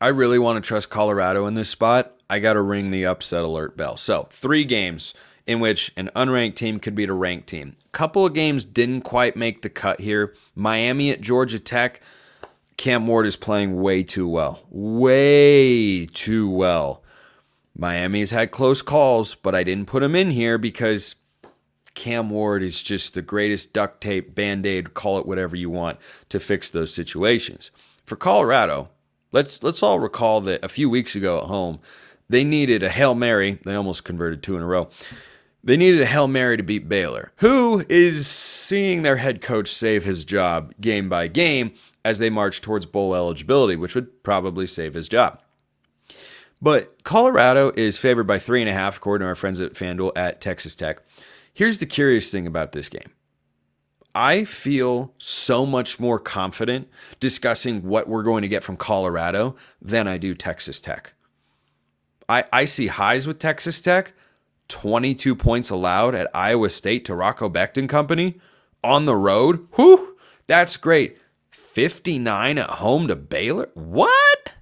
I really want to trust Colorado in this spot. I got to ring the upset alert bell. So 3 games in which an unranked team could beat a ranked team. A couple of games didn't quite make the cut here. Miami at Georgia Tech. Cam Ward is playing way too well. Way too well. Miami's had close calls, but I didn't put him in here because Cam Ward is just the greatest duct tape, Band-Aid, call it whatever you want, to fix those situations. For Colorado, let's all recall that a few weeks ago at home, they needed a Hail Mary. They almost converted 2 in a row. They needed a Hail Mary to beat Baylor, who is seeing their head coach save his job game by game as they march towards bowl eligibility, which would probably save his job. But Colorado is favored by 3.5, according to our friends at FanDuel at Texas Tech. Here's the curious thing about this game. I feel so much more confident discussing what we're going to get from Colorado than I do Texas Tech. I see highs with Texas Tech, 22 points allowed at Iowa State to Rocco Becht Company on the road. Whew, that's great. 59 at home to Baylor? What?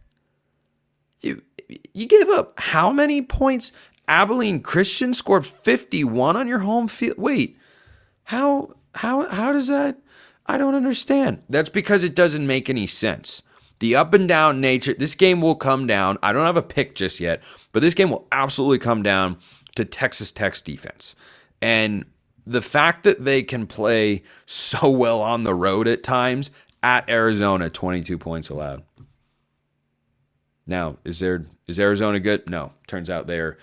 You gave up how many points? Abilene Christian scored 51 on your home field. Wait, how does that? I don't understand. That's because it doesn't make any sense. The up and down nature, this game will come down. I don't have a pick just yet, but this game will absolutely come down to Texas Tech's defense. And the fact that they can play so well on the road at times at Arizona, 22 points allowed. Now, is Arizona good? No. Turns out they're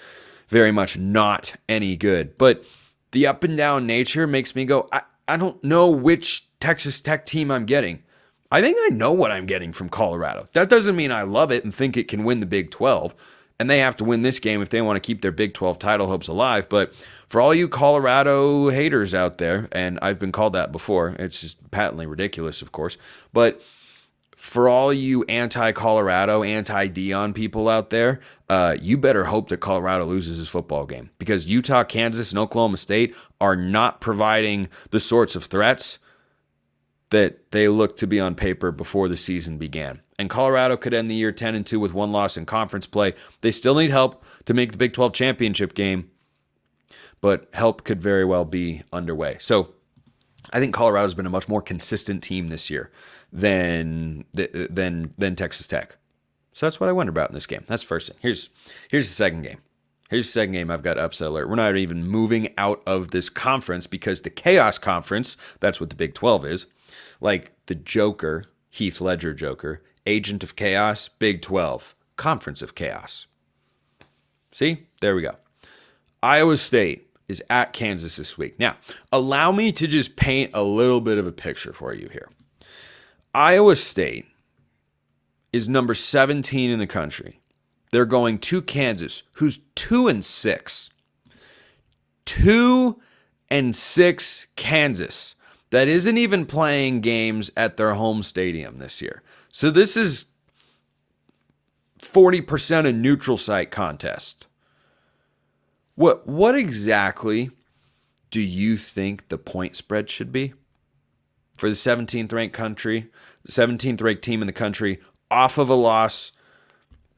very much not any good. But the up and down nature makes me go, I don't know which Texas Tech team I'm getting. I think I know what I'm getting from Colorado. That doesn't mean I love it and think it can win the Big 12. And they have to win this game if they want to keep their Big 12 title hopes alive. But for all you Colorado haters out there, and I've been called that before, it's just patently ridiculous, of course. But for all you anti-Colorado, anti-Deion people out there, you better hope that Colorado loses his football game. Because Utah, Kansas, and Oklahoma State are not providing the sorts of threats that they looked to be on paper before the season began. And Colorado could end the year 10-2 with 1 loss in conference play. They still need help to make the Big 12 championship game, but help could very well be underway. So I think Colorado's been a much more consistent team this year than Texas Tech. So that's what I wonder about in this game. That's the first thing. Here's the second game. Here's the second game I've got upset alert. We're not even moving out of this conference because the Chaos Conference, that's what the Big 12 is, like the Joker, Heath Ledger Joker, Agent of Chaos, Big 12, Conference of Chaos. See? There we go. Iowa State is at Kansas this week. Now, allow me to just paint a little bit of a picture for you here. Iowa State is number 17 in the country. They're going to Kansas, who's 2-6. 2-6 Kansas. That isn't even playing games at their home stadium this year. So this is 40% a neutral site contest. What exactly do you think the point spread should be for the 17th ranked team in the country off of a loss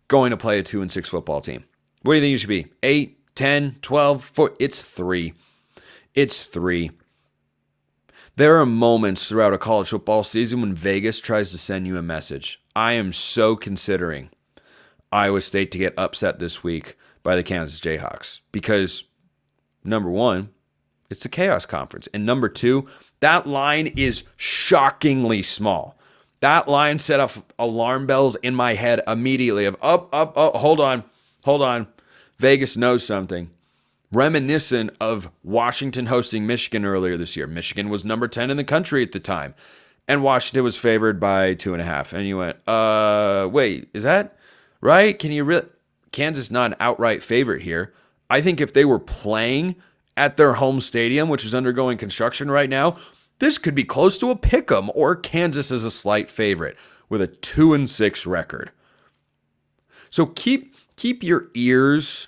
going to play a 2-6 football team? What do you think it should be? 8, 10, 12, 4? It's 3. It's 3. There are moments throughout a college football season when Vegas tries to send you a message. I am so considering Iowa State to get upset this week by the Kansas Jayhawks because, number one, it's the Chaos Conference. And number two, that line is shockingly small. That line set off alarm bells in my head immediately of up, hold on. Vegas knows something. Reminiscent of Washington hosting Michigan earlier this year. Michigan was number 10 in the country at the time, and Washington was favored by 2.5. And you went, wait, is that right? Can you really? Kansas not an outright favorite here. I think if they were playing at their home stadium, which is undergoing construction right now, this could be close to a pick'em, or Kansas is a slight favorite with a 2-6 record. So keep your ears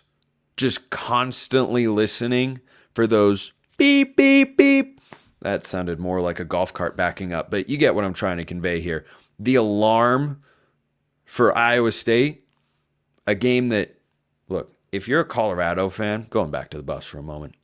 just constantly listening for those beep, beep, beep. That sounded more like a golf cart backing up, but you get what I'm trying to convey here. The alarm for Iowa State, a game that, look, if you're a Colorado fan, going back to the bus for a moment,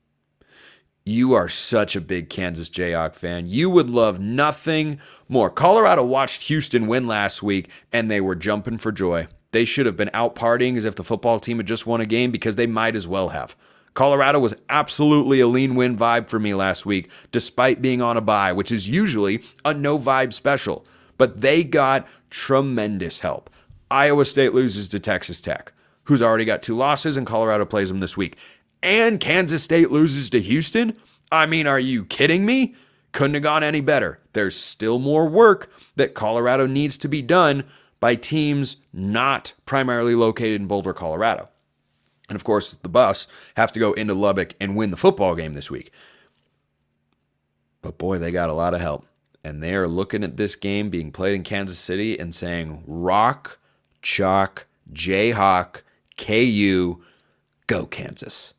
you are such a big Kansas Jayhawk fan. You would love nothing more. Colorado watched Houston win last week, and they were jumping for joy. They should have been out partying as if the football team had just won a game because they might as well have. Colorado was absolutely a lean win vibe for me last week, despite being on a bye, which is usually a no vibe special. But they got tremendous help. Iowa State loses to Texas Tech, who's already got 2 losses, and Colorado plays them this week. And Kansas State loses to Houston? I mean, are you kidding me? Couldn't have gone any better. There's still more work that Colorado needs to be done by teams not primarily located in Boulder, Colorado. And of course, the Buffs have to go into Lubbock and win the football game this week. But boy, they got a lot of help. And they are looking at this game being played in Kansas City and saying, rock, chalk, Jayhawk, KU, go Kansas.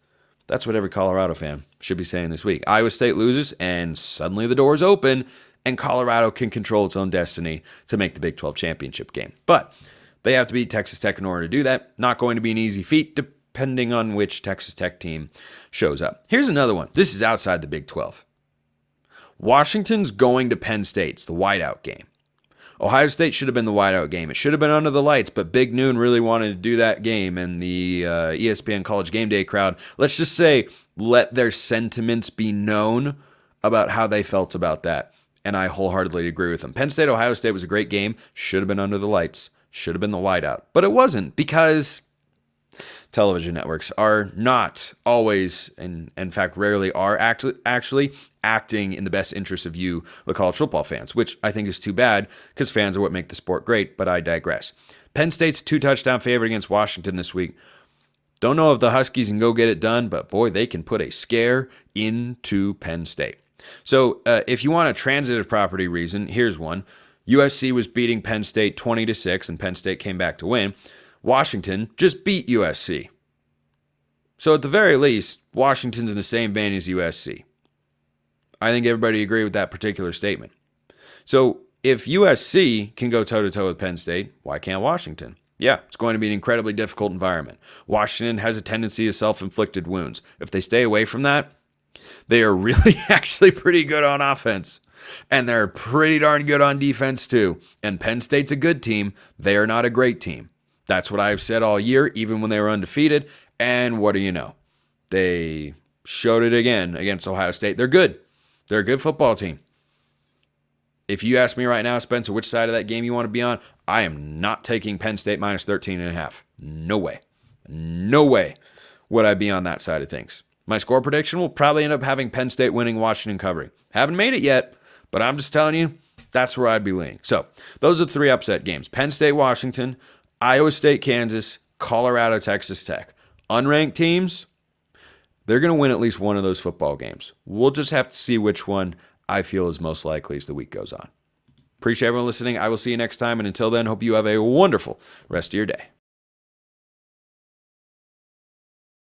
That's what every Colorado fan should be saying this week. Iowa State loses, and suddenly the doors open, and Colorado can control its own destiny to make the Big 12 championship game. But they have to beat Texas Tech in order to do that. Not going to be an easy feat, depending on which Texas Tech team shows up. Here's another one. This is outside the Big 12. Washington's going to Penn State. It's the whiteout game. Ohio State should have been the whiteout game. It should have been under the lights, but Big Noon really wanted to do that game, and the ESPN College Game Day crowd, let's just say, let their sentiments be known about how they felt about that, and I wholeheartedly agree with them. Penn State, Ohio State was a great game. Should have been under the lights. Should have been the whiteout, but it wasn't because television networks are not always, and in fact rarely are actually acting in the best interest of you, the college football fans, which I think is too bad because fans are what make the sport great, but I digress. Penn State's 2-touchdown favorite against Washington this week. Don't know if the Huskies can go get it done, but boy, they can put a scare into Penn State. So if you want a transitive property reason, here's one. USC was beating Penn State 20-6, and Penn State came back to win. Washington just beat USC. So at the very least, Washington's in the same vein as USC. I think everybody agree with that particular statement. So if USC can go toe-to-toe with Penn State, why can't Washington? Yeah, it's going to be an incredibly difficult environment. Washington has a tendency of self-inflicted wounds. If they stay away from that, they are really actually pretty good on offense. And they're pretty darn good on defense too. And Penn State's a good team. They are not a great team. That's what I've said all year, even when they were undefeated. And what do you know? They showed it again against Ohio State. They're good. They're a good football team. If you ask me right now, Spencer, which side of that game you want to be on, I am not taking Penn State minus 13.5. No way. No way would I be on that side of things. My score prediction will probably end up having Penn State winning, Washington covering. Haven't made it yet, but I'm just telling you, that's where I'd be leaning. So those are the 3 upset games. Penn State, Washington, Iowa State, Kansas, Colorado, Texas Tech. Unranked teams, they're going to win at least one of those football games. We'll just have to see which one I feel is most likely as the week goes on. Appreciate everyone listening. I will see you next time. And until then, hope you have a wonderful rest of your day.